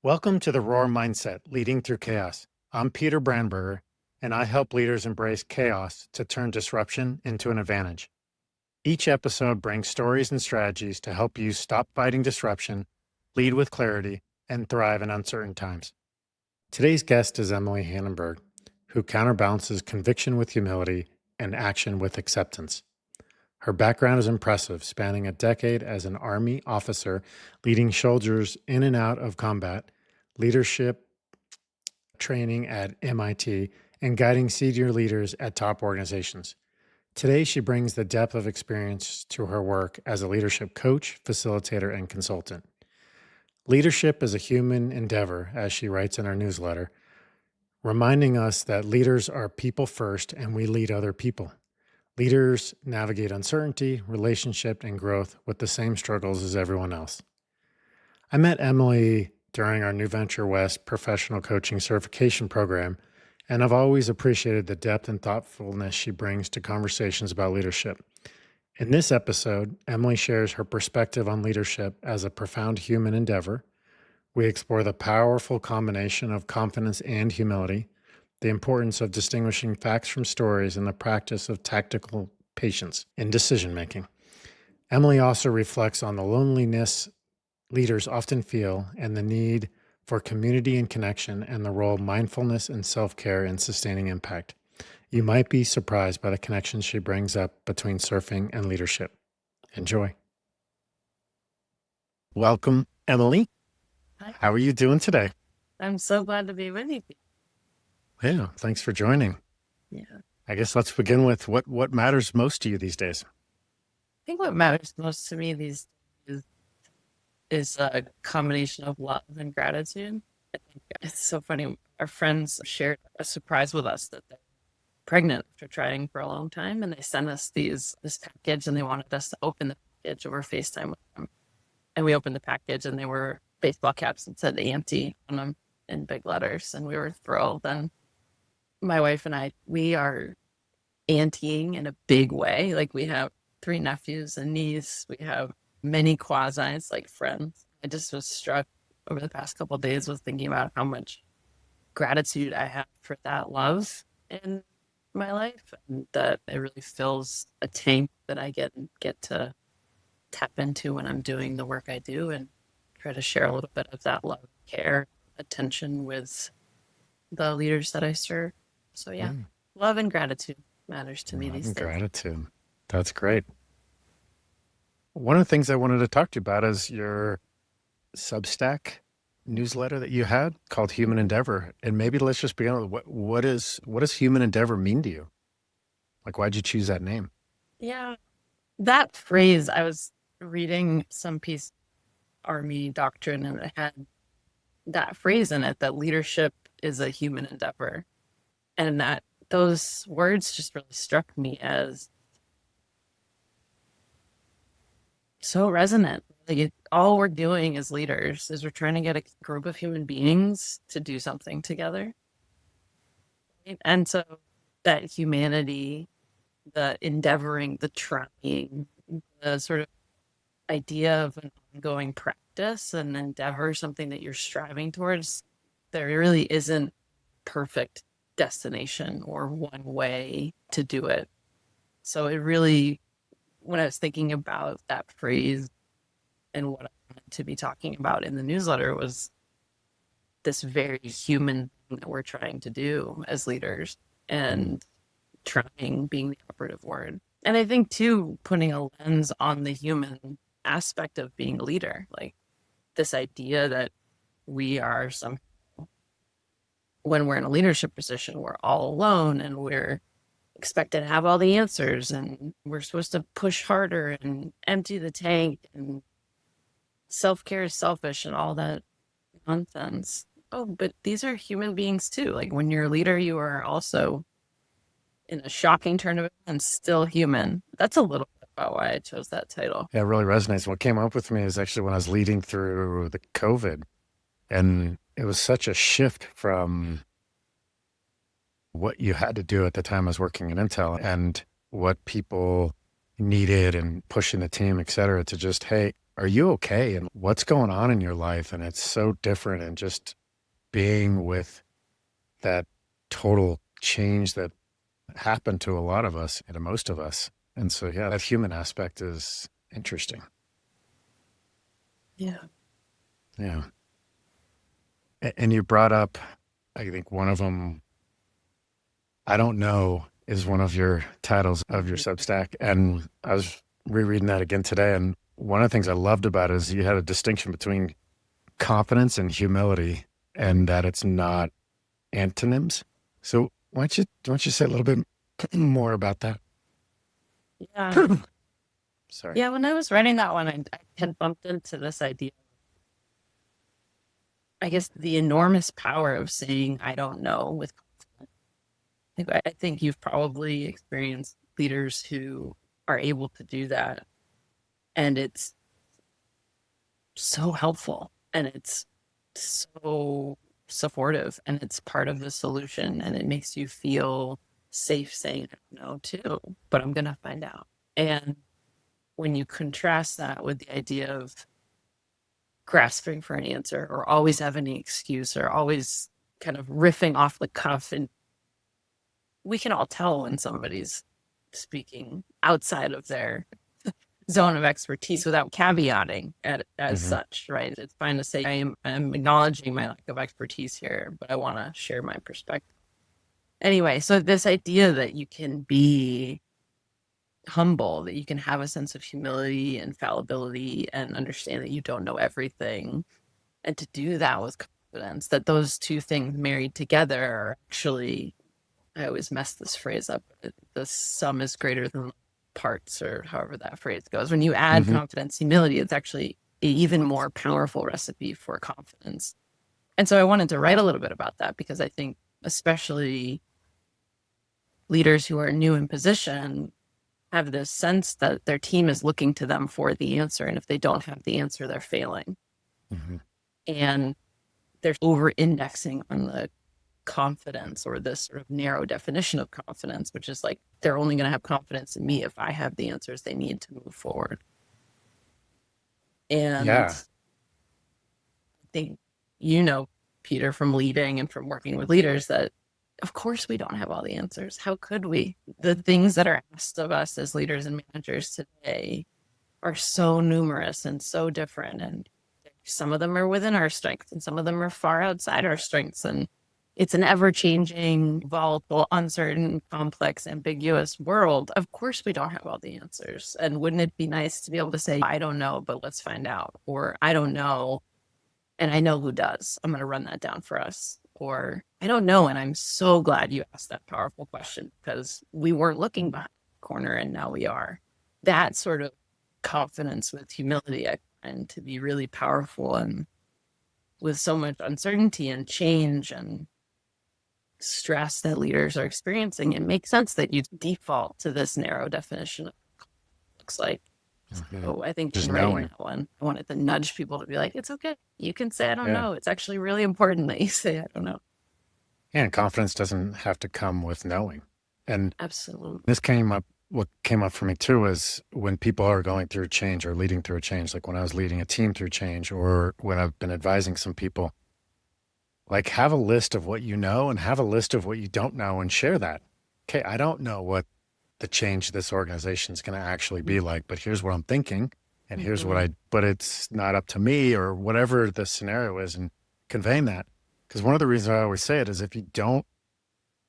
Welcome to the Roar Mindset, Leading Through Chaos. I'm Peter Brandenburger, and I help leaders embrace chaos to turn disruption into an advantage. Each episode brings stories and strategies to help you stop fighting disruption, lead with clarity, and thrive in uncertain times. Today's guest is Emily Hannenberg, who counterbalances conviction with humility and action with acceptance. Her background is impressive, spanning a decade as an Army officer, leading soldiers in and out of combat, leadership training at MIT, and guiding senior leaders at top organizations. Today, she brings the depth of experience to her work as a leadership coach, facilitator, and consultant. Leadership is a human endeavor, as she writes in her newsletter, reminding us that leaders are people first and we lead other people. Leaders navigate uncertainty, relationship, and growth with the same struggles as everyone else. I met Emily during our New Venture West professional coaching certification program, and I've always appreciated the depth and thoughtfulness she brings to conversations about leadership. In this episode, Emily shares her perspective on leadership as a profound human endeavor. We explore the powerful combination of confidence and humility, the importance of distinguishing facts from stories, and the practice of tactical patience in decision making. Emily also reflects on the loneliness leaders often feel and the need for community and connection, and the role of mindfulness and self-care in sustaining impact. You might be surprised by the connections she brings up between surfing and leadership. Enjoy. Welcome, Emily. Hi. How are you doing today? I'm so glad to be with you. Yeah, thanks for joining. Yeah. I guess let's begin with what matters most to you these days. I think what matters most to me these days is a combination of love and gratitude. I think it's so funny. Our friends shared a surprise with us that they're pregnant after trying for a long time, and they sent us this package, and they wanted us to open the package over FaceTime with them. And we opened the package, and they were baseball caps and said "Auntie" on them in big letters, and we were thrilled. And my wife and I, we are auntieing in a big way. Like, we have 3 nephews and niece. We have many quasis, like friends. I just was struck over the past couple of days with thinking about how much gratitude I have for that love in my life, and that it really fills a tank that I get to tap into when I'm doing the work I do, and try to share a little bit of that love, care, attention with the leaders that I serve. So yeah, love and gratitude matters to me these days. Gratitude. That's great. One of the things I wanted to talk to you about is your Substack newsletter that you had called Human Endeavor. And maybe let's just begin with what does human endeavor mean to you? Like, why'd you choose that name? Yeah, that phrase, I was reading some piece Army doctrine, and it had that phrase in it, that leadership is a human endeavor. And that those words just really struck me as so resonant. Like, all we're doing as leaders is we're trying to get a group of human beings to do something together. And so that humanity, the endeavoring, the trying, the sort of idea of an ongoing practice and endeavor, something that you're striving towards, there really isn't perfect destination or one way to do it. So it really, when I was thinking about that phrase and what I wanted to be talking about in the newsletter, was this very human thing that we're trying to do as leaders, and trying being the operative word. And I think too, putting a lens on the human aspect of being a leader, like this idea that we are somehow, when we're in a leadership position, we're all alone and we're expected to have all the answers, and we're supposed to push harder and empty the tank, and self-care is selfish and all that nonsense. Oh, but these are human beings too. Like, when you're a leader, you are also in a shocking turn of events still human. That's a little bit about why I chose that title. Yeah, it really resonates. What came up with me is actually when I was leading through the COVID, and it was such a shift from what you had to do at the time I was working in Intel and what people needed and pushing the team, et cetera, to just, hey, are you okay? And what's going on in your life? And it's so different. And just being with that total change that happened to a lot of us and to most of us. And so, yeah, that human aspect is interesting. Yeah. Yeah. And you brought up, I think one of them, I don't know, is one of your titles of your Substack. And I was rereading that again today. And one of the things I loved about it is you had a distinction between confidence and humility, and that it's not antonyms. So why don't you say a little bit more about that? Yeah. Sorry. Yeah. When I was writing that one, I had bumped into this idea, I guess, the enormous power of saying, I don't know, with confidence. I think you've probably experienced leaders who are able to do that. And it's so helpful and it's so supportive and it's part of the solution and it makes you feel safe saying I don't know too, but I'm gonna find out. And when you contrast that with the idea of grasping for an answer or always having an excuse or always kind of riffing off the cuff, and we can all tell when somebody's speaking outside of their zone of expertise without caveating as such, right? It's fine to say I'm acknowledging my lack of expertise here, but I want to share my perspective. Anyway, so this idea that you can be humble, that you can have a sense of humility and fallibility and understand that you don't know everything, and to do that with confidence, that those two things married together are actually, I always mess this phrase up, the sum is greater than parts, or however that phrase goes. When you add confidence, humility, it's actually an even more powerful recipe for confidence. And so I wanted to write a little bit about that because I think especially leaders who are new in position have this sense that their team is looking to them for the answer. And if they don't have the answer, they're failing. And they're over indexing on the confidence, or this sort of narrow definition of confidence, which is like, they're only going to have confidence in me if I have the answers they need to move forward. And Yeah. I think, Peter, from leading and from working with leaders, that of course we don't have all the answers. How could we? The things that are asked of us as leaders and managers today are so numerous and so different. And some of them are within our strengths and some of them are far outside our strengths. And it's an ever-changing, volatile, uncertain, complex, ambiguous world. Of course, we don't have all the answers. And wouldn't it be nice to be able to say, I don't know, but let's find out. Or I don't know, and I know who does. I'm going to run that down for us. Or I don't know, and I'm so glad you asked that powerful question because we weren't looking behind the corner and now we are. That sort of confidence with humility, I find to be really powerful. And with so much uncertainty and change and stress that leaders are experiencing, it makes sense that you default to this narrow definition of what it looks like. So I think Just in writing knowing. that one, I wanted to nudge people to be like, it's okay. You can say, I don't Yeah. know. It's actually really important that you say, I don't know. And confidence doesn't have to come with knowing. And Absolutely. what came up for me too is when people are going through change or leading through a change, like when I was leading a team through change or when I've been advising some people, like have a list of what you know and have a list of what you don't know and share that. Okay, I don't know what the change this organization is going to actually be like, but here's what I'm thinking and here's what but it's not up to me or whatever the scenario is, and conveying that. Because one of the reasons I always say it is if you don't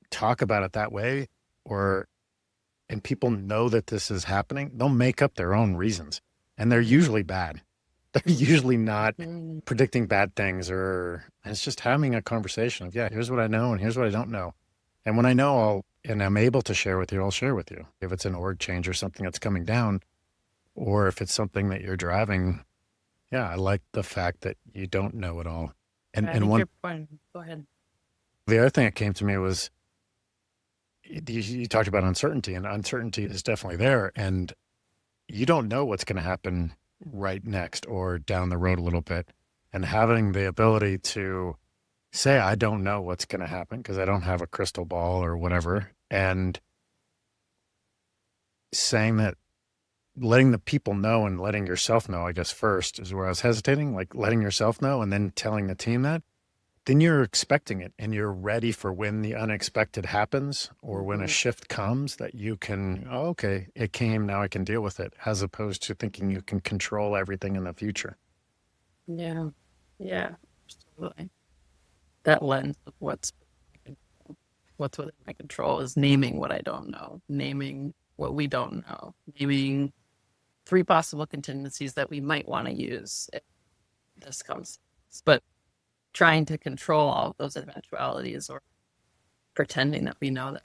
talk about it that way, and people know that this is happening, they'll make up their own reasons and they're usually bad. They're usually not predicting bad things, and it's just having a conversation of, yeah, here's what I know and here's what I don't know. And when I know and I'm able to share with you, I'll share with you. If it's an org change or something that's coming down, or if it's something that you're driving, yeah, I like the fact that you don't know it all. I think your point. Go ahead. The other thing that came to me was you talked about uncertainty, and uncertainty is definitely there. And you don't know what's going to happen right next or down the road a little bit. And having the ability to say, I don't know what's going to happen because I don't have a crystal ball or whatever. And saying that letting the people know and letting yourself know, I guess, first is where I was hesitating, like letting yourself know and then telling the team that, then you're expecting it and you're ready for when the unexpected happens or when a shift comes that you can, oh, okay, it came, now I can deal with it, as opposed to thinking you can control everything in the future. Yeah. Yeah. Absolutely. That lens of what's within my control is naming what I don't know, naming what we don't know, naming 3 possible contingencies that we might want to use if this comes. But trying to control all of those eventualities or pretending that we know that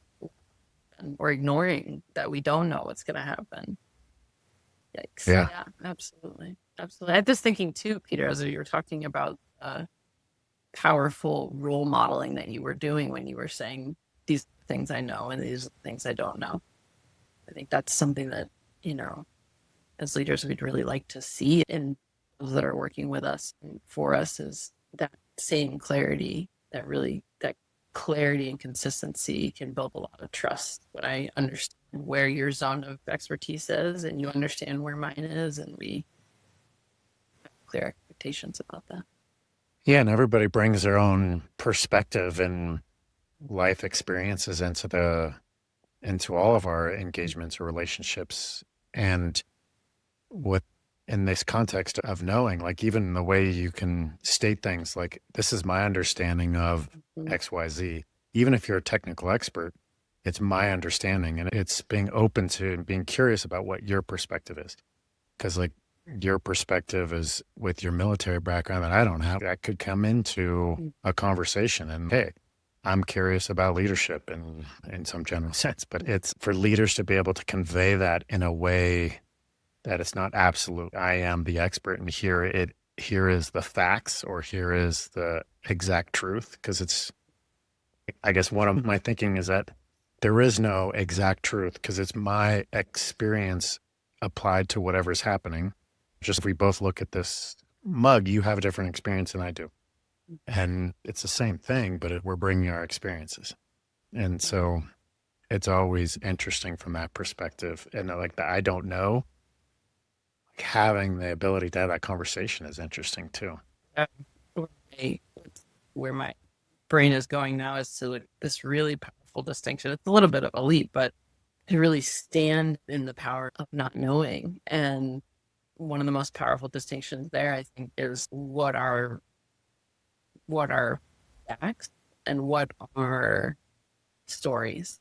or ignoring that we don't know what's going to happen. Yikes. Yeah. Yeah, absolutely. Absolutely. I'm just thinking too, Peter, as you were talking about powerful role modeling that you were doing when you were saying these things I know and these things I don't know. I think that's something that, as leaders, we'd really like to see in those that are working with us and for us is that same clarity, that clarity and consistency can build a lot of trust. When I understand where your zone of expertise is and you understand where mine is, and we have clear expectations about that. Yeah. And everybody brings their own perspective and life experiences into all of our engagements or relationships. And what in this context of knowing, like even the way you can state things like, this is my understanding of XYZ, even if you're a technical expert, it's my understanding, and it's being open to and being curious about what your perspective is. Because like your perspective is with your military background that I don't have, that could come into a conversation and, hey, I'm curious about leadership in some general sense, but it's for leaders to be able to convey that in a way that it's not absolute. I am the expert and here is the facts or here is the exact truth. Because I guess one of my thinking is that there is no exact truth because it's my experience applied to whatever's happening. Just if we both look at this mug, you have a different experience than I do. And it's the same thing, but we're bringing our experiences. And so it's always interesting from that perspective. And like the I don't know, having the ability to have that conversation is interesting too. Where my brain is going now is to this really powerful distinction. It's a little bit of a leap, but to really stand in the power of not knowing. And one of the most powerful distinctions there, I think, is what are facts and what are stories.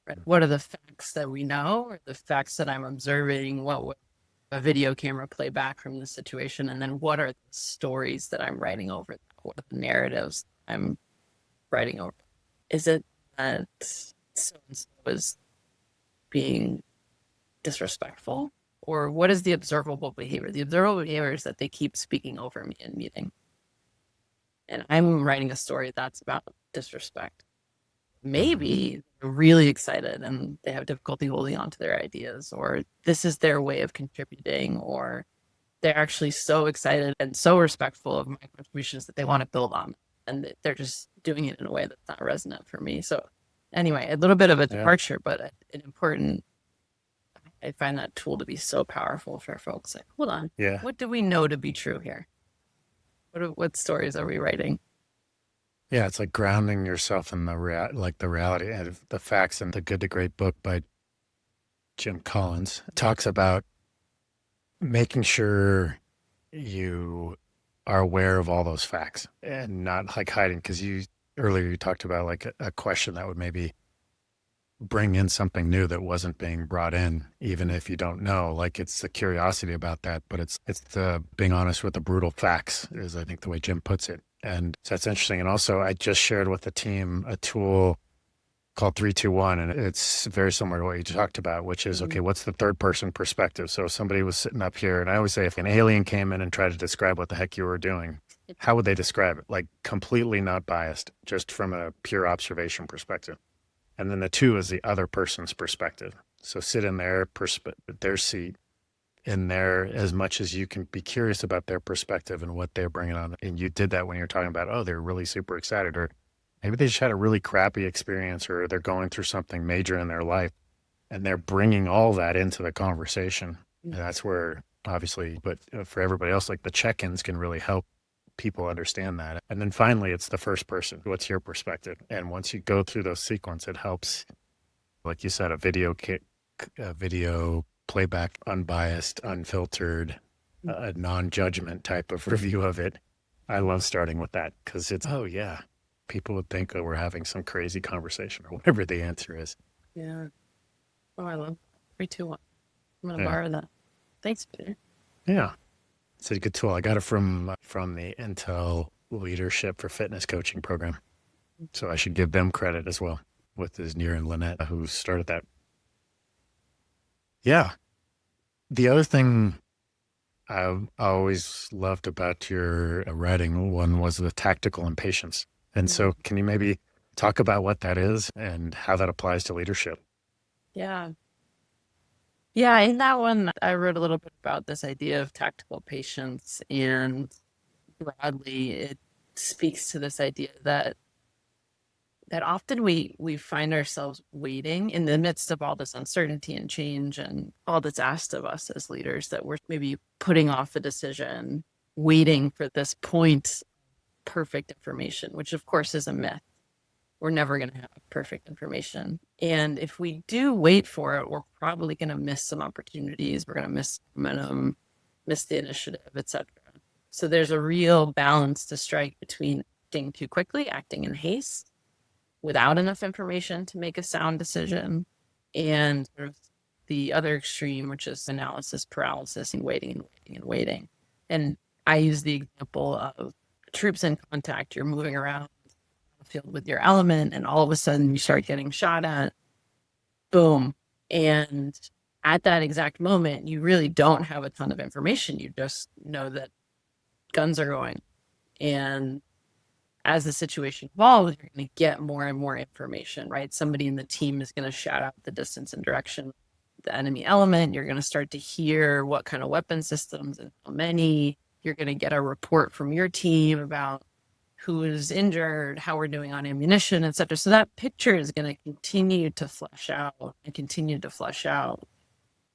Right? What are the facts that we know, or the facts that I'm observing? What would a video camera play back from the situation? And then what are the stories that I'm writing over? What are the narratives I'm writing over? Is it that so-and-so is being disrespectful? Or what is the observable behavior? The observable behavior is that they keep speaking over me in meeting. And I'm writing a story that's about disrespect. Maybe they're really excited and they have difficulty holding on to their ideas, or this is their way of contributing, or they're actually so excited and so respectful of my contributions that they want to build on, and they're just doing it in a way that's not resonant for me. So anyway, a little bit of a departure, but an important, I find that tool to be so powerful for folks. Like, hold on, what do we know to be true here? What stories are we writing? Yeah, it's like grounding yourself in the reality of the facts. And the Good to Great book by Jim Collins talks about making sure you are aware of all those facts and not like hiding. Because earlier you talked about like a question that would maybe bring in something new that wasn't being brought in, even if you don't know. Like it's the curiosity about that, but it's the being honest with the brutal facts is, I think, the way Jim puts it. And so that's interesting. And also I just shared with the team a tool called 321, and it's very similar to what you talked about, which is, okay, what's the third person perspective? So if somebody was sitting up here, and I always say if an alien came in and tried to describe what the heck you were doing, how would they describe it? Like completely not biased, just from a pure observation perspective. And then the 2 is the other person's perspective. So sit in their seat in there as much as you can be curious about their perspective and what they're bringing on. And you did that when you're talking about, oh, they're really super excited, or maybe they just had a really crappy experience, or they're going through something major in their life and they're bringing all that into the conversation. And that's where, obviously, but for everybody else, like the check-ins can really help people understand that. And then finally, it's the first person. What's your perspective? And once you go through those sequence, it helps, like you said, a video playback, unbiased, unfiltered, non-judgment type of review of it. I love starting with that because it's, oh yeah, people would think that we're having some crazy conversation or whatever the answer is. Yeah. Oh, I love 3, 2, 1. I'm going to Yeah. borrow that. Thanks, Peter. Yeah. It's a good tool. I got it from the Intel Leadership for Fitness coaching program. So I should give them credit as well with Isnir and Lynette who started that. Yeah. The other thing I always loved about your writing one was the tactical impatience. And so can you maybe talk about what that is and how that applies to leadership? Yeah. Yeah, in that one, I wrote a little bit about this idea of tactical patience, and broadly, it speaks to this idea that often we find ourselves waiting in the midst of all this uncertainty and change and all that's asked of us as leaders, that we're maybe putting off a decision, waiting for this point, perfect information, which of course is a myth. We're never going to have perfect information. And if we do wait for it, we're probably going to miss some opportunities. We're going to miss momentum, miss the initiative, etc. So there's a real balance to strike between acting too quickly, acting in haste, without enough information to make a sound decision, and sort of the other extreme, which is analysis paralysis and waiting and waiting and waiting. And I use the example of troops in contact. You're moving around field with your element, and all of a sudden you start getting shot at. Boom. And at that exact moment, you really don't have a ton of information. You just know that guns are going. And as the situation evolves, you're going to get more and more information, right? Somebody in the team is going to shout out the distance and direction of the enemy element. You're going to start to hear what kind of weapon systems and how many. You're going to get a report from your team about who is injured, how we're doing on ammunition, et cetera. So that picture is going to continue to flesh out and continue to flesh out.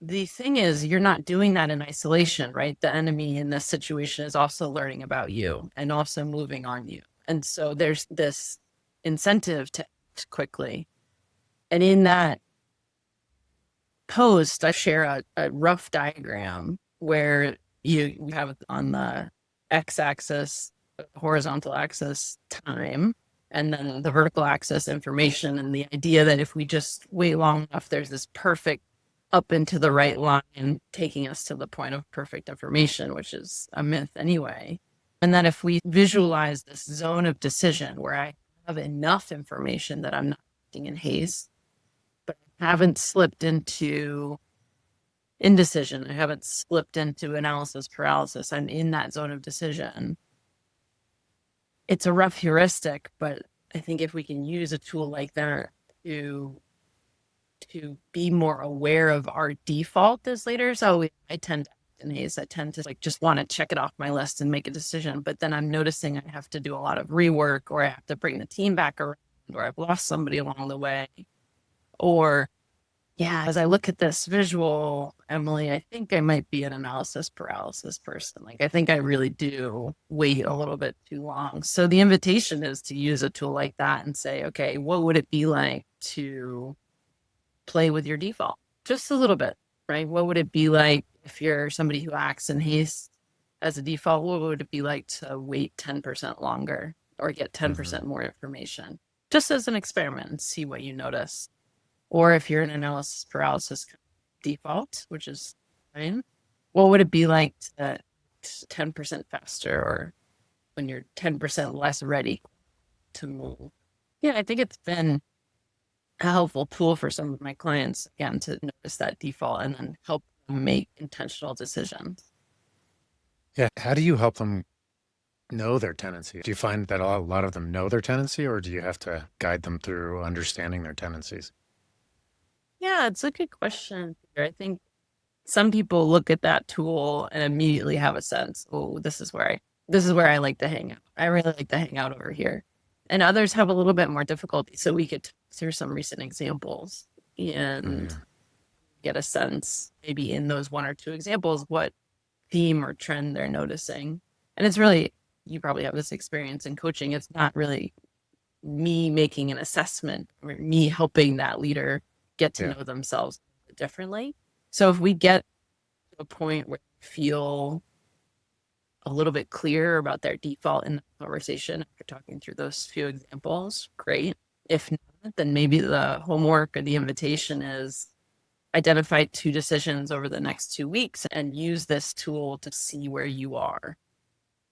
The thing is, you're not doing that in isolation, right? The enemy in this situation is also learning about you and also moving on you. And so there's this incentive to act quickly. And in that post, I share a rough diagram where you have on the x-axis, horizontal axis, time, and then the vertical axis, information. And the idea that if we just wait long enough, there's this perfect up into the right line taking us to the point of perfect information, which is a myth anyway. And that if we visualize this zone of decision where I have enough information that I'm not acting in haste, but I haven't slipped into indecision, I haven't slipped into analysis paralysis, I'm in that zone of decision. It's a rough heuristic, but I think if we can use a tool like that to be more aware of our default as leaders, I tend to act in haste. I tend to just want to check it off my list and make a decision. But then I'm noticing I have to do a lot of rework, or I have to bring the team back around, or I've lost somebody along the way. Or as I look at this visual, Emily, I think I might be an analysis paralysis person. I think I really do wait a little bit too long. So the invitation is to use a tool like that and say, okay, what would it be like to play with your default? Just a little bit, right? What would it be like if you're somebody who acts in haste as a default? What would it be like to wait 10% longer or get 10% more information? Just as an experiment and see what you notice. Or if you're an analysis paralysis default, which is fine, what would it be like to 10% faster, or when you're 10% less ready to move? Yeah, I think it's been a helpful tool for some of my clients, again, to notice that default and then help them make intentional decisions. Yeah. How do you help them know their tendency? Do you find that a lot of them know their tendency, or do you have to guide them through understanding their tendencies? Yeah, it's a good question. I think some people look at that tool and immediately have a sense, oh, this is where I like to hang out. I really like to hang out over here. And others have a little bit more difficulty. So we could talk through some recent examples and get a sense, maybe in those one or two examples, what theme or trend they're noticing. And it's really, you probably have this experience in coaching. It's not really me making an assessment or me helping that leader get to know themselves differently. So if we get to a point where we feel a little bit clearer about their default in the conversation after talking through those few examples, great. If not, then maybe the homework or the invitation is identify 2 decisions over the next 2 weeks and use this tool to see where you are.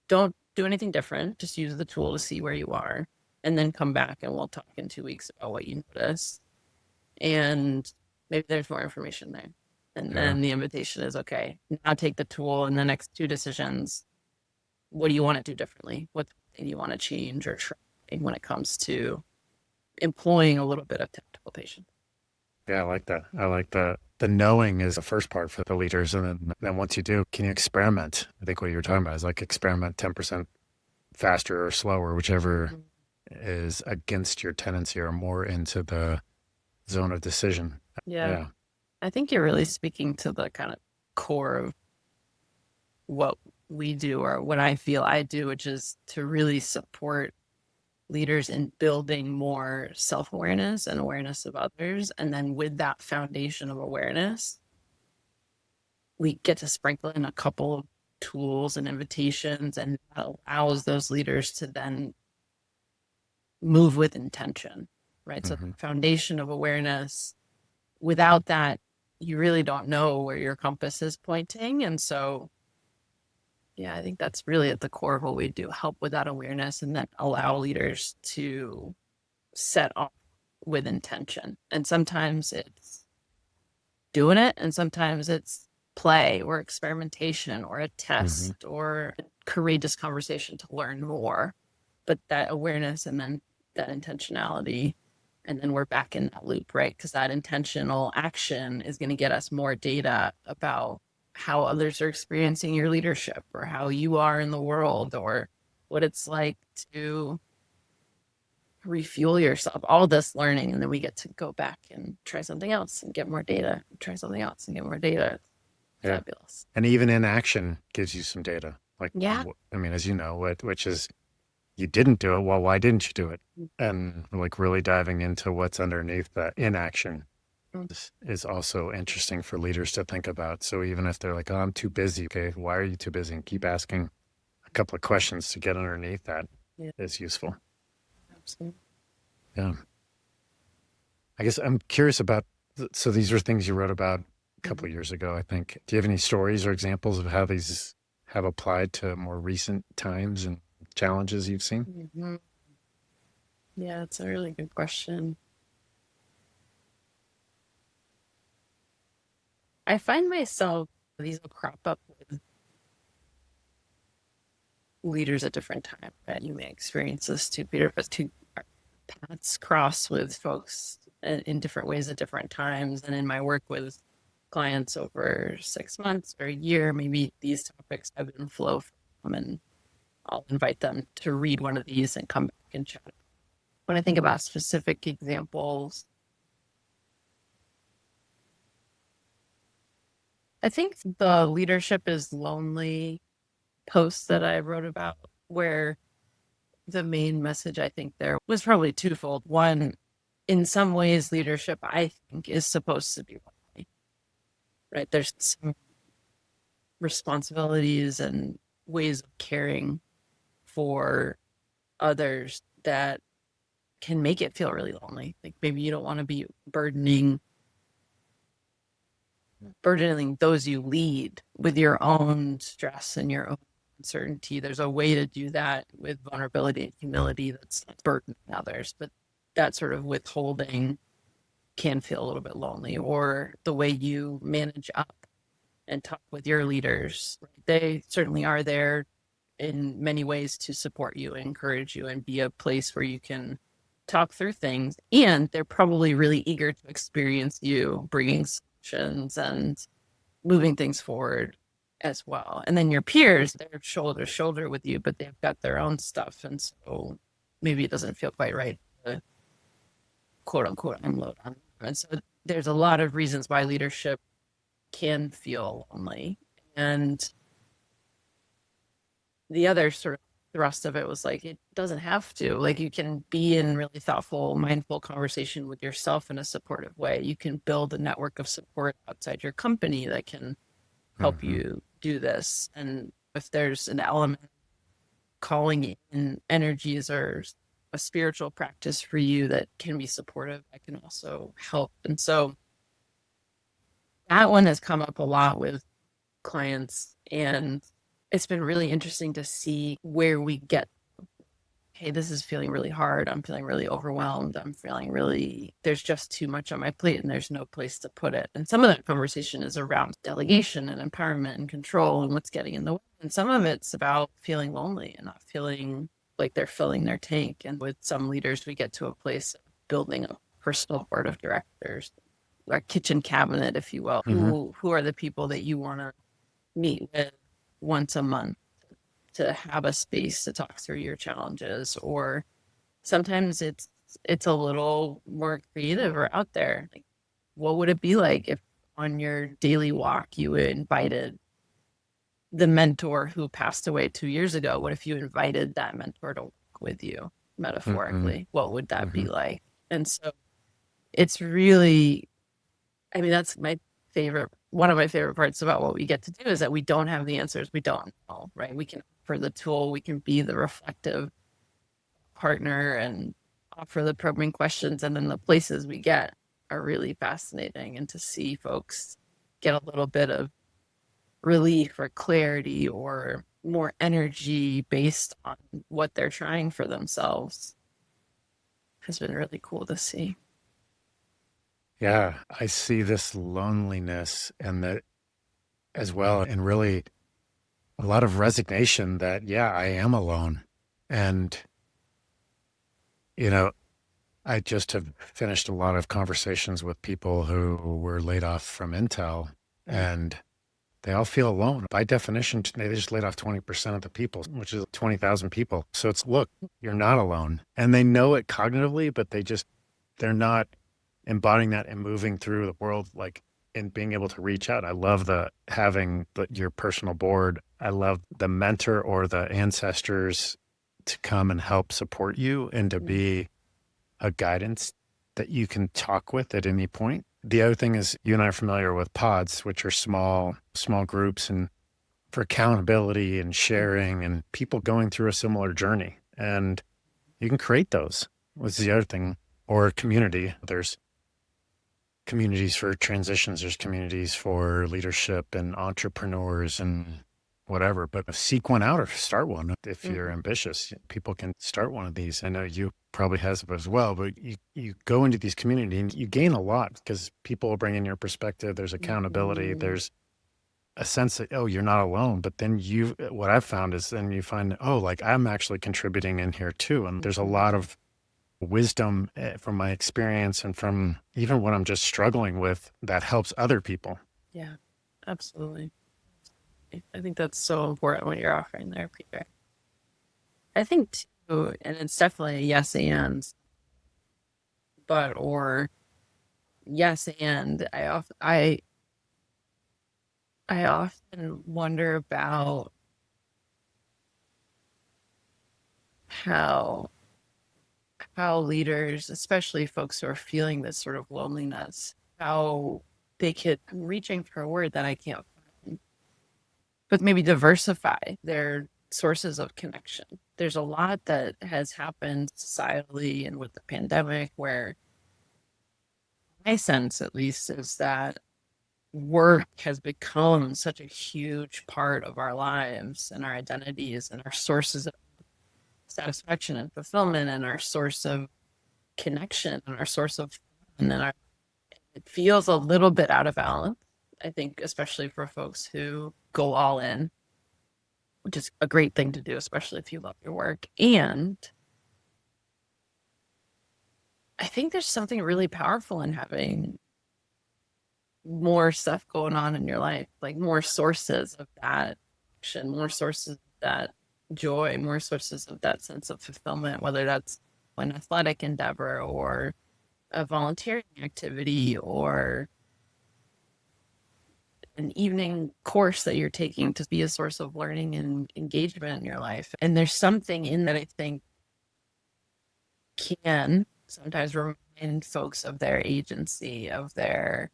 Don't do anything different. Just use the tool to see where you are, and then come back and we'll talk in 2 weeks about what you noticed. And maybe there's more information there. And then the invitation is, okay, now take the tool and the next 2 decisions. What do you want to do differently? What do you want to change or try when it comes to employing a little bit of tactical patience? Yeah, I like that. I like that. The knowing is the first part for the leaders. And then once you do, can you experiment? I think what you were talking about is like experiment 10% faster or slower, whichever is against your tendency or more into the zone of decision. Yeah. I think you're really speaking to the kind of core of what we do, or what I feel I do, which is to really support leaders in building more self-awareness and awareness of others. And then with that foundation of awareness, we get to sprinkle in a couple of tools and invitations, and that allows those leaders to then move with intention, right? So the foundation of awareness, without that, you really don't know where your compass is pointing. And so, yeah, I think that's really at the core of what we do, help with that awareness and then allow leaders to set off with intention. And sometimes it's doing it, and sometimes it's play or experimentation or a test or a courageous conversation to learn more. But that awareness and then that intentionality, and then we're back in that loop, right? Because that intentional action is going to get us more data about how others are experiencing your leadership, or how you are in the world, or what it's like to refuel yourself, all this learning. And then we get to go back and try something else and get more data, try something else and get more data. Fabulous. And even inaction gives you some data. Like, I mean, as you know, which is, you didn't do it. Well, why didn't you do it? And like really diving into what's underneath that inaction is also interesting for leaders to think about. So even if they're like, oh, I'm too busy. Okay, why are you too busy? And keep asking a couple of questions to get underneath that is useful. Absolutely. Yeah. I guess I'm curious about, so these are things you wrote about a couple of years ago, I think. Do you have any stories or examples of how these have applied to more recent times and challenges you've seen? Yeah, it's a really good question. I find myself, these will crop up with leaders at different times. Right? You may experience this too, Peter, but two paths cross with folks in different ways at different times. And in my work with clients over 6 months or a year, maybe these topics ebb and flow from them, and I'll invite them to read one of these and come back and chat. When I think about specific examples, I think the leadership is lonely post that I wrote about, where the main message I think there was probably twofold. One, in some ways, leadership, I think, is supposed to be lonely, right? There's some responsibilities and ways of caring for others that can make it feel really lonely. Like maybe you don't want to be burdening those you lead with your own stress and your own uncertainty. There's a way to do that with vulnerability and humility that's not burdening others, but that sort of withholding can feel a little bit lonely. Or the way you manage up and talk with your leaders. They certainly are there in many ways to support you, encourage you, and be a place where you can talk through things. And they're probably really eager to experience you bringing solutions and moving things forward as well. And then your peers, they're shoulder to shoulder with you, but they've got their own stuff. And so maybe it doesn't feel quite right to quote unquote unload on them. And so there's a lot of reasons why leadership can feel lonely. And the other sort of thrust of it was like, it doesn't have to. Like, you can be in really thoughtful, mindful conversation with yourself in a supportive way. You can build a network of support outside your company that can help Mm-hmm. you do this. And if there's an element calling in energies or a spiritual practice for you that can be supportive, that can also help. And so that one has come up a lot with clients, and it's been really interesting to see where we get, hey, this is feeling really hard. I'm feeling really overwhelmed. I'm feeling really, there's just too much on my plate and there's no place to put it. And some of that conversation is around delegation and empowerment and control and what's getting in the way. And some of it's about feeling lonely and not feeling like they're filling their tank. And with some leaders, we get to a place of building a personal board of directors, our kitchen cabinet, if you will. Mm-hmm. Who are the people that you want to meet with once a month to have a space to talk through your challenges? Or sometimes it's a little more creative or out there. Like, what would it be like if on your daily walk you invited the mentor who passed away 2 years ago? What if you invited that mentor to walk with you, Mm-hmm. metaphorically? What would that Mm-hmm. be like? And so it's really, I mean, that's my favorite, one of my favorite parts about what we get to do is that we don't have the answers. We don't know, right? We can offer the tool, we can be the reflective partner and offer the probing questions. And then the places we get are really fascinating. And to see folks get a little bit of relief or clarity or more energy based on what they're trying for themselves has been really cool to see. Yeah, I see this loneliness and that as well, and really a lot of resignation that, yeah, I am alone. And, you know, I just have finished a lot of conversations with people who were laid off from Intel, and they all feel alone. By definition, they just laid off 20% of the people, which is 20,000 people. So it's, look, you're not alone. And they know it cognitively, but they're not embodying that and moving through the world, like, and being able to reach out. I love having your personal board. I love the mentor or the ancestors to come and help support you and to be a guidance that you can talk with at any point. The other thing is, you and I are familiar with pods, which are small groups, and for accountability and sharing and people going through a similar journey. And you can create those. What's the other thing? Or community. There's communities for transitions. There's communities for leadership and entrepreneurs and whatever, but seek one out or start one. If you're ambitious, people can start one of these. I know you probably has as well, but you go into these communities and you gain a lot because people will bring in your perspective. There's accountability. There's a sense that, oh, you're not alone. But then what I've found is then you find, oh, like I'm actually contributing in here too. And there's a lot of wisdom from my experience and from even what I'm just struggling with that helps other people. Yeah, absolutely. I think that's so important what you're offering there, Peter. I think too, and it's definitely a yes and, but or yes and I often wonder about how leaders, especially folks who are feeling this sort of loneliness, how they could, I'm reaching for a word that I can't find, but maybe diversify their sources of connection. There's a lot that has happened societally and with the pandemic where my sense, at least, is that work has become such a huge part of our lives and our identities and our sources of satisfaction and fulfillment and our source of connection and our source of fun, and it feels a little bit out of balance. I think, especially for folks who go all in, which is a great thing to do, especially if you love your work. And I think there's something really powerful in having more stuff going on in your life, like more sources of that action, more sources of that joy, more sources of that sense of fulfillment, whether that's an athletic endeavor or a volunteering activity or an evening course that you're taking to be a source of learning and engagement in your life. And there's something in that I think can sometimes remind folks of their agency, of their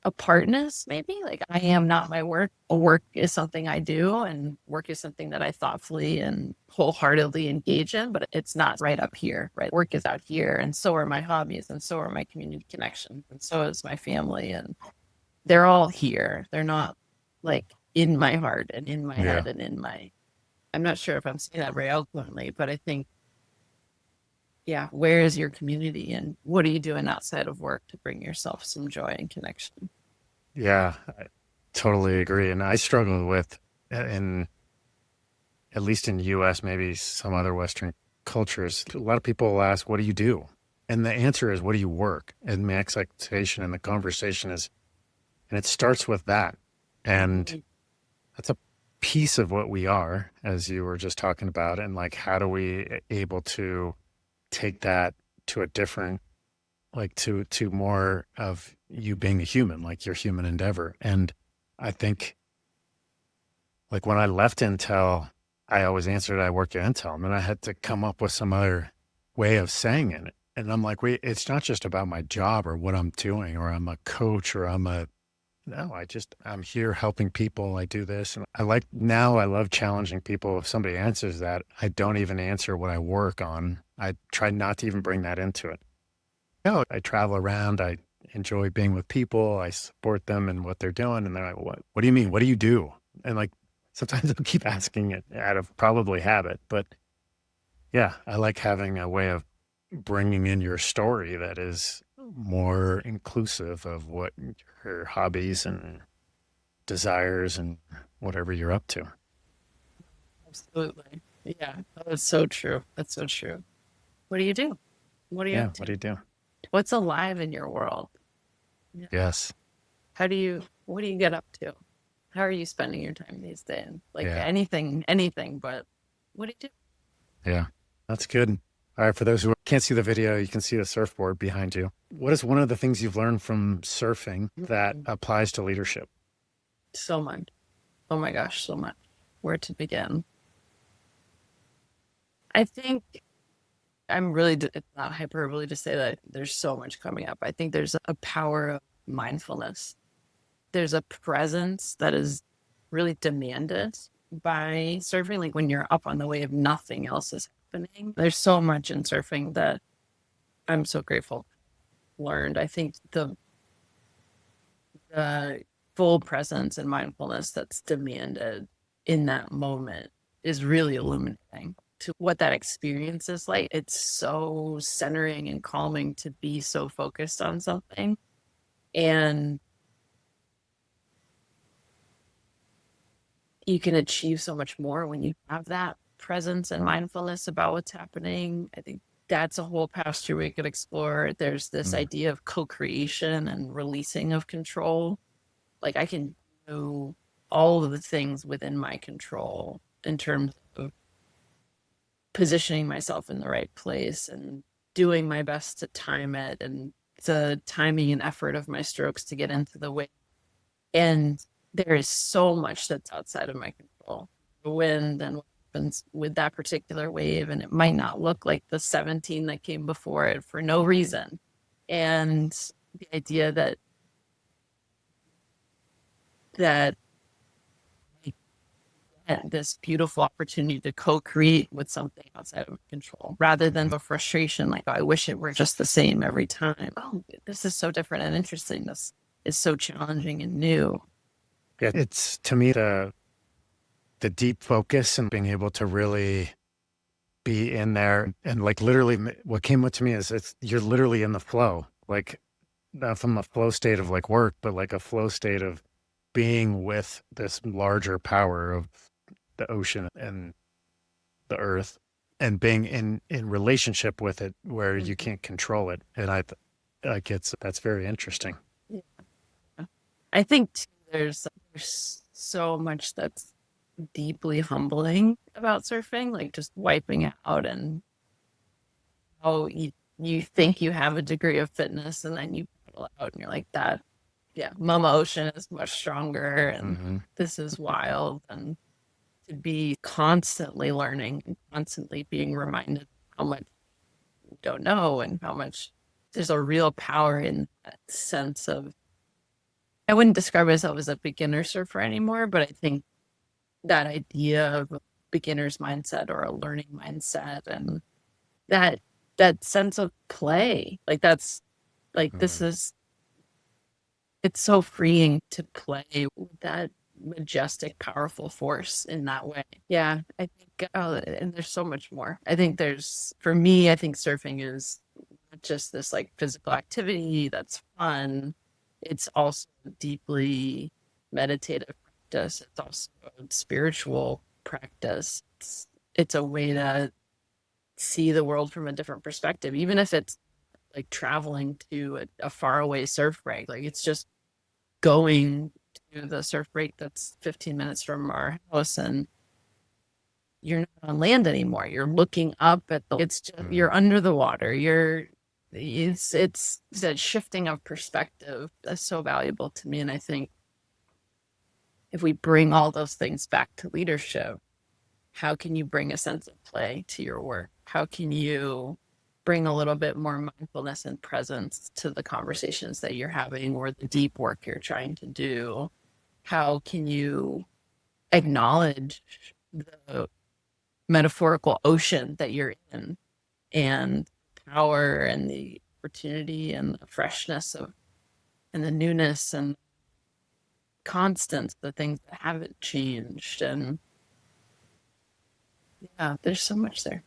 apartness, maybe. Like, I am not my work. Work is something I do, and work is something that I thoughtfully and wholeheartedly engage in, but it's not right up here, right? Work is out here, and so are my hobbies, and so are my community connections, and so is my family. And they're all here. They're not like in my heart and in my Yeah. head and in my, I'm not sure if I'm saying that very eloquently, but I think, yeah, where is your community and what are you doing outside of work to bring yourself some joy and connection? Yeah, I totally agree. And I struggle with, in at least in the US, maybe some other Western cultures, a lot of people will ask, what do you do? And the answer is, what do you work? And my expectation in the conversation is, and it starts with that. And that's a piece of what we are, as you were just talking about. And like, how do we able to take that to a different, like to more of you being a human, like your human endeavor. And I think like when I left Intel, I always answered I work at Intel, and then I had to come up with some other way of saying it. And I'm like, wait, it's not just about my job or what I'm doing, or I'm a coach, or no, I'm here helping people. I do this. And I love challenging people. If somebody answers that, I don't even answer what I work on. I try not to even bring that into it. No, I travel around. I enjoy being with people. I support them in what they're doing. And they're like, what do you mean? What do you do? And like, sometimes I'll keep asking it out of probably habit, but yeah, I like having a way of bringing in your story that is more inclusive of what your hobbies and desires and whatever you're up to. Absolutely. Yeah, that's so true. That's so true. What do you do? What are you Yeah. up What to? do you do? What's alive in your world? Yeah. Yes. What do you get up to? How are you spending your time these days? Like Yeah. anything, but what do you do? Yeah. That's good. All right. For those who can't see the video, you can see the surfboard behind you. What is one of the things you've learned from surfing that applies to leadership? So much. Oh my gosh, so much. Where to begin? I think it's not hyperbole to say that there's so much coming up. I think there's a power of mindfulness. There's a presence that is really demanded by surfing. Like when you're up on the wave, nothing else is happening. There's so much in surfing that I'm so grateful learned. I think the full presence and mindfulness that's demanded in that moment is really illuminating to what that experience is like. It's so centering and calming to be so focused on something. And you can achieve so much more when you have that presence and mindfulness about what's happening. I think that's a whole posture we could explore. There's this idea of co-creation and releasing of control. Like I can do all of the things within my control in terms of positioning myself in the right place and doing my best to time it and the timing and effort of my strokes to get into the wave. And there is so much that's outside of my control. The wind and what happens with that particular wave, and it might not look like the 17 that came before it for no reason. And the idea that this beautiful opportunity to co-create with something outside of control rather than the frustration like, oh, I wish it were just the same every time. Oh, this is so different and interesting. This is so challenging and new. Yeah, it's to me the deep focus and being able to really be in there and like literally what came up to me is you're literally in the flow, like not from a flow state of like work, but like a flow state of being with this larger power of the ocean and the earth and being in relationship with it where you can't control it. And like that's very interesting. Yeah. I think too, there's so much that's deeply humbling about surfing, like just wiping out and how you think you have a degree of fitness, and then you paddle out and you're like, that, yeah, Mama Ocean is much stronger, and this is wild. And to be constantly learning and constantly being reminded how much you don't know and how much there's a real power in that sense of, I wouldn't describe myself as a beginner surfer anymore, but I think that idea of a beginner's mindset or a learning mindset, and that sense of play, like that's like this is, it's so freeing to play with that majestic, powerful force in that way. Yeah, I think, and there's so much more. I think for me, I think surfing is not just this like physical activity that's fun. It's also deeply meditative practice. It's also a spiritual practice. It's a way to see the world from a different perspective, even if it's like traveling to a faraway surf break. Like it's just going to the surf break that's 15 minutes from our house, and you're not on land anymore. You're looking up at it's just, you're under the water. It's that shifting of perspective that's so valuable to me. And I think if we bring all those things back to leadership, how can you bring a sense of play to your work? How can you bring a little bit more mindfulness and presence to the conversations that you're having or the deep work you're trying to do? How can you acknowledge the metaphorical ocean that you're in, and power and the opportunity and the freshness of, and the newness and constants, the things that haven't changed? And yeah, there's so much there.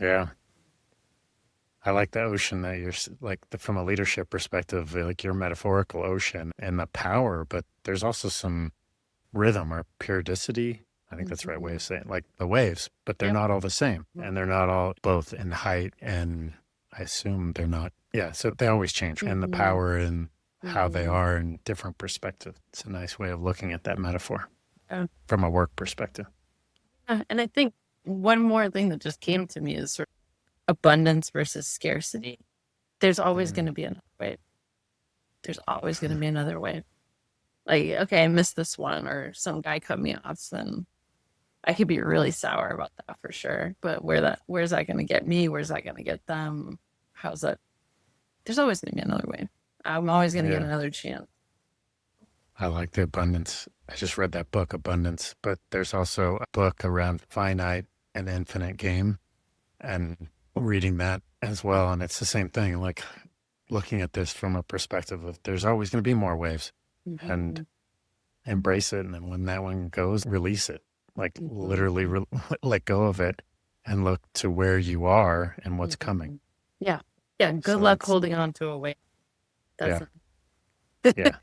Yeah. I like the ocean that you're like from a leadership perspective, like your metaphorical ocean and the power, but there's also some rhythm or periodicity. I think that's the right way of saying it, like the waves, but they're not all the same, and they're not all both in height, and I assume they're not. Yeah. So they always change, and the power and how they are in different perspectives. It's a nice way of looking at that metaphor from a work perspective. And I think one more thing that just came to me is sort of abundance versus scarcity. There's always going to be another wave. There's always going to be another wave. Like, okay, I missed this one, or some guy cut me off, then I could be really sour about that for sure. But where's that going to get me? Where's that going to get them? How's that? There's always going to be another wave. I'm always going to get another chance. I like the abundance. I just read that book, Abundance, but there's also a book around finite and infinite game, and reading that as well. And it's the same thing, like looking at this from a perspective of there's always going to be more waves, and embrace it. And then when that one goes, release it, like literally let go of it and look to where you are and what's coming. Yeah. Yeah. Good luck holding on to a wave. Yeah.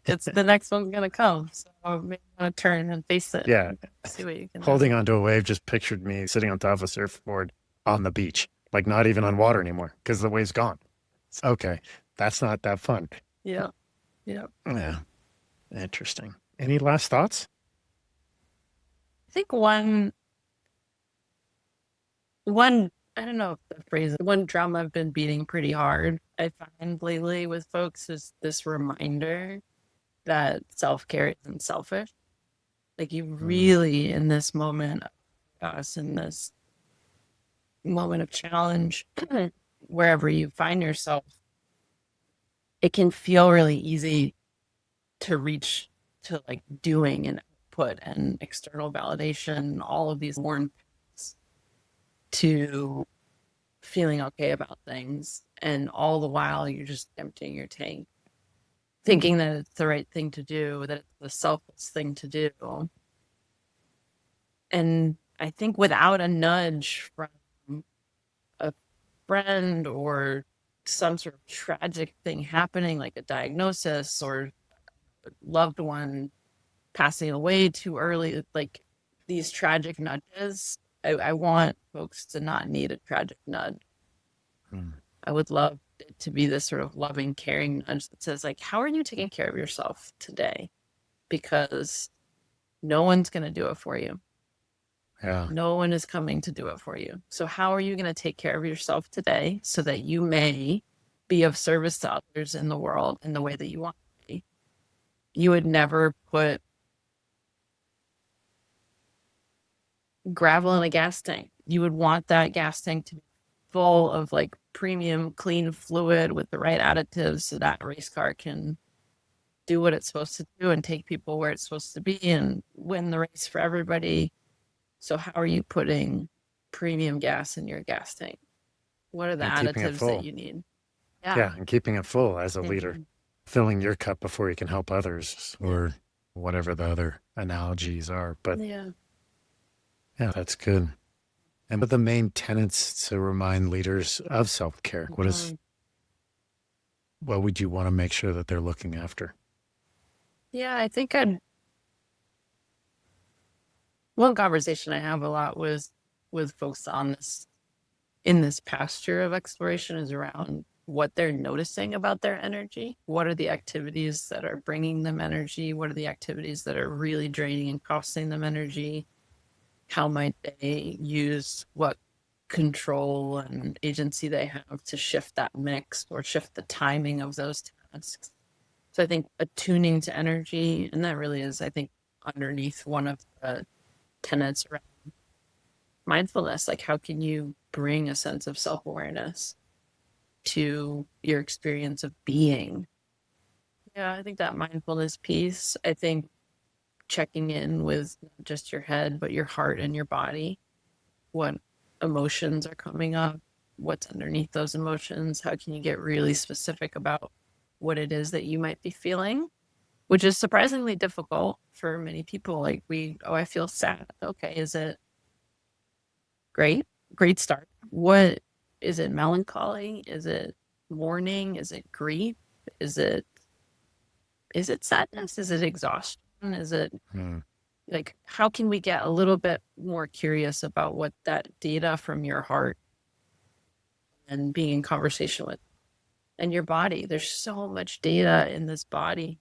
It's the next one's going to come. So maybe you want to turn and face it. Yeah. See what you can Holding onto a wave just pictured me sitting on top of a surfboard on the beach, like not even on water anymore because the wave's gone. Okay. That's not that fun. Yeah. Yeah. Yeah. Interesting. Any last thoughts? I think one, I don't know if the phrase, one drum I've been beating pretty hard, I find lately with folks, is this reminder that self-care isn't selfish. Like you really, in this moment of us, in this moment of challenge, wherever you find yourself, it can feel really easy to reach to like doing and output and external validation, all of these worn paths to feeling okay about things. And all the while you're just emptying your tank, thinking that it's the right thing to do, that it's the selfless thing to do. And I think without a nudge from a friend or some sort of tragic thing happening, like a diagnosis or a loved one passing away too early, like these tragic nudges, I want folks to not need a tragic nudge. I would love it to be this sort of loving, caring nudge that says, like, how are you taking care of yourself today? Because no one's going to do it for you. Yeah. No one is coming to do it for you. So how are you going to take care of yourself today so that you may be of service to others in the world in the way that you want to be? You would never put gravel in a gas tank. You would want that gas tank to be full of like premium clean fluid with the right additives so that race car can do what it's supposed to do and take people where it's supposed to be and win the race for everybody. So how are you putting premium gas in your gas tank? What are the And keeping it additives that full. you need? Yeah. And keeping it full as a leader, Mhm. filling your cup before you can help others, or whatever the other analogies are. But Yeah. yeah, that's good. And what are the main tenets to remind leaders of self-care? What would you want to make sure that they're looking after? Yeah, I think one conversation I have a lot with folks on this in this pasture of exploration is around what they're noticing about their energy. What are the activities that are bringing them energy? What are the activities that are really draining and costing them energy? How might they use what control and agency they have to shift that mix or shift the timing of those tasks? So I think attuning to energy, and that really is, I think, underneath one of the tenets around mindfulness. Like, how can you bring a sense of self-awareness to your experience of being? Yeah, I think that mindfulness piece, I think checking in with not just your head, but your heart and your body. What emotions are coming up? What's underneath those emotions? How can you get really specific about what it is that you might be feeling? Which is surprisingly difficult for many people. Like I feel sad. Okay, is it great? Great start. What is it? Melancholy? Is it mourning? Is it grief? Is it sadness? Is it exhaustion? Is it like, how can we get a little bit more curious about what that data from your heart and being in conversation with and your body? There's so much data in this body.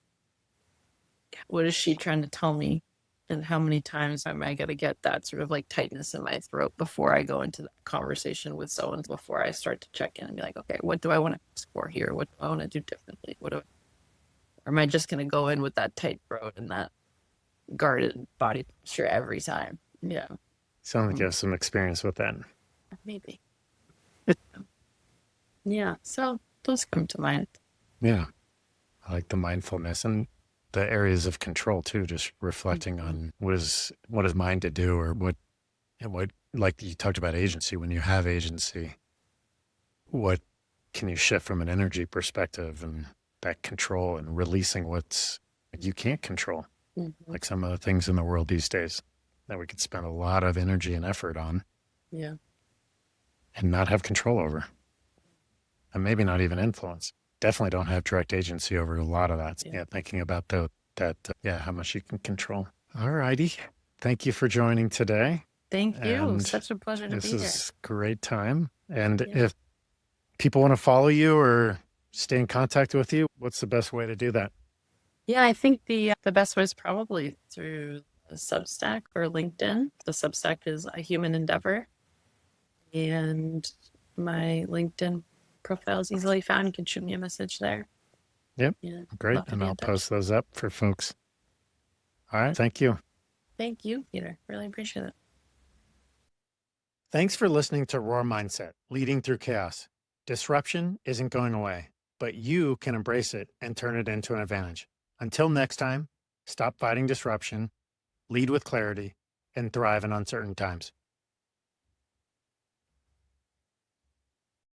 What is she trying to tell me? And how many times am I going to get that sort of like tightness in my throat before I go into that conversation with someone, before I start to check in and be like, okay, what do I want to ask for here? What do I want to do differently? Or am I just going to go in with that tight throat and that guarded body posture every time? Yeah. Sounds like you have some experience with that. Maybe. Yeah. So those come to mind. Yeah. I like the mindfulness and the areas of control too, just reflecting on what is mine to do, or what, like you talked about agency. When you have agency, what can you shift from an energy perspective, and that control, and releasing what's you can't control, like some of the things in the world these days that we could spend a lot of energy and effort on, Yeah. and not have control over, and maybe not even influence. Definitely don't have direct agency over a lot of that. Yeah, thinking about how much you can control. All righty. Thank you for joining today. Thank you. And Such a pleasure to be here. this is a great time. And if people want to follow you or stay in contact with you, what's the best way to do that? Yeah, I think the best way is probably through Substack or LinkedIn. The Substack is A Human Endeavor, and my LinkedIn profile is easily found. You can shoot me a message there. Yep. Yeah, Great. love to And be I'll in touch. post those up for folks. All right. Thank you. Thank you, Peter. Really appreciate it. Thanks for listening to Roar Mindset, Leading Through Chaos. Disruption isn't going away, but you can embrace it and turn it into an advantage. Until next time, stop fighting disruption, lead with clarity, and thrive in uncertain times.